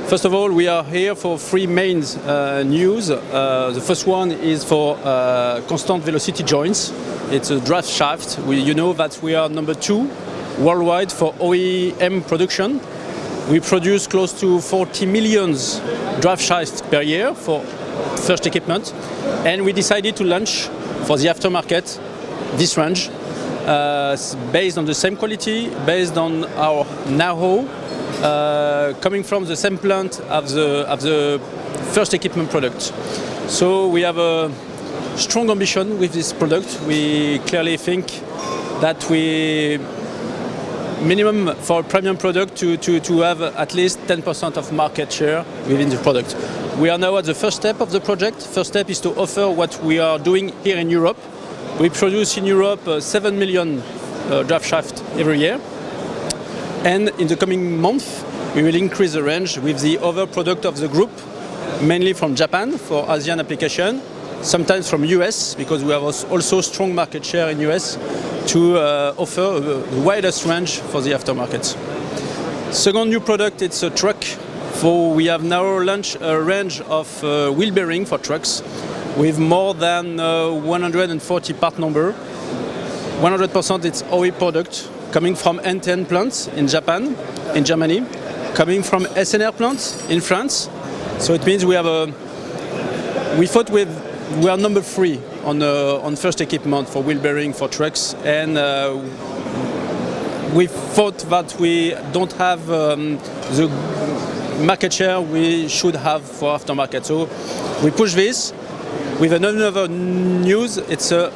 First of all, we are here for three main news. The first one is for constant velocity joints. It's a drive shaft. You know that we are number 2 worldwide for OEM production. We produce close to 40 million drive shafts per year for first equipment, and we decided to launch for the aftermarket this range based on the same quality, based on our know-how, coming from the same plant of the first equipment product. So we have a strong ambition with this product. We clearly think that we minimum for a premium product to have at least 10% of market share within the product. We are now at the first step of the project. First step is to offer what we are doing here in Europe. We produce in Europe 7 million drive shafts every year. And in the coming month, we will increase the range with the other product of the group, mainly from Japan for Asian application, sometimes from US, because we have also strong market share in US to offer the widest range for the aftermarket. Second new product, it's a truck. We have now launched a range of wheel bearing for trucks with more than 140 part number. 100% it's OE product coming from NTN plants in Japan, in Germany, coming from SNR plants in France. So it means we thought we are number 3 on first equipment for wheel bearing for trucks, and we thought that we don't have the market share we should have for aftermarket. So we push this with another news. It's a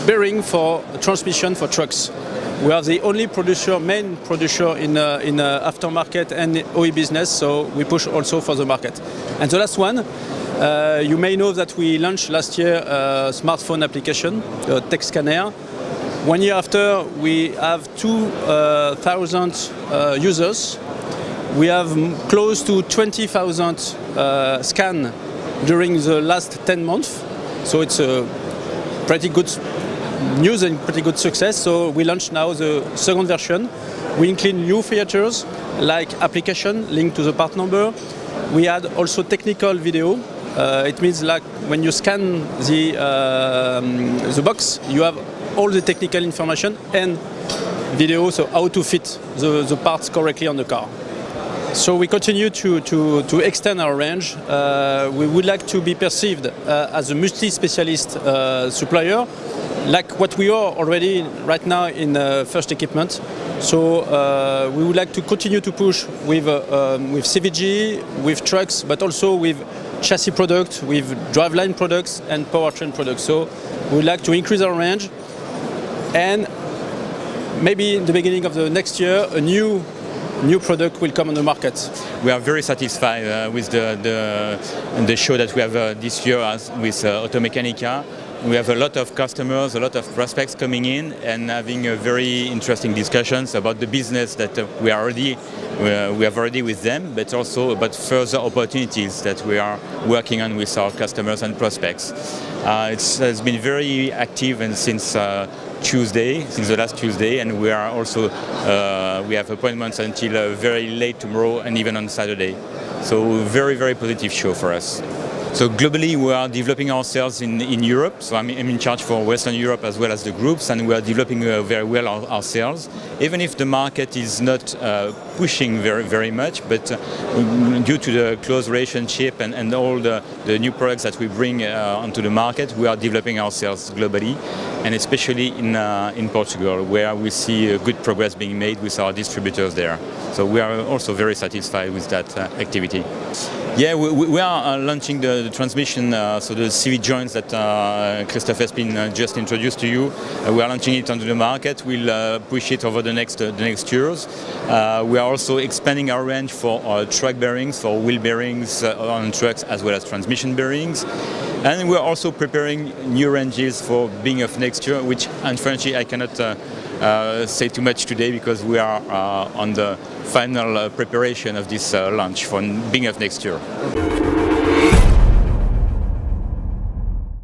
bearing for transmission for trucks. We are the only main producer in aftermarket and OE business, so we push also for the market. And the last one, you may know that we launched last year a smartphone application, a text scanner. 1 year after, we have 2,000 users. We have close to 20,000 scans during the last 10 months. So it's a pretty good news and pretty good success. So we launched now the second version. We include new features like application linked to the part number. We add also technical video. It means like when you scan the box, you have all the technical information and video, so how to fit the parts correctly on the car. So we continue to extend our range. We would like to be perceived as a multi-specialist supplier, like what we are already right now in first equipment. So we would like to continue to push with CVG, with trucks, but also with chassis products, with driveline products and powertrain products. So we would like to increase our range, and maybe in the beginning of the next year, a new product will come on the market. We are very satisfied with the show that we have this year with Automechanika. We have a lot of customers, a lot of prospects coming in and having a very interesting discussions about the business that we have already with them, but also about further opportunities that we are working on with our customers and prospects. It's been very active and since the last Tuesday, and we are also we have appointments until very late tomorrow and even on Saturday. So very, very positive show for us. So globally, we are developing ourselves in Europe. So I'm in charge for Western Europe as well as the groups, and we are developing very well ourselves. Even if the market is not pushing very much, but due to the close relationship and all the new products that we bring onto the market, we are developing ourselves globally, and especially in Portugal, where we see good progress being made with our distributors there. So we are also very satisfied with that activity. Yeah, we are launching the transmission, so the CV joints that Christophe has been just introduced to you. We are launching it onto the market. We'll push it over the next years. We are also expanding our range for truck bearings, for wheel bearings on trucks, as well as transmission bearings. And we are also preparing new ranges for beginning of next year, which unfortunately I cannot say too much today because we are on the final preparation of this launch for beginning of next year.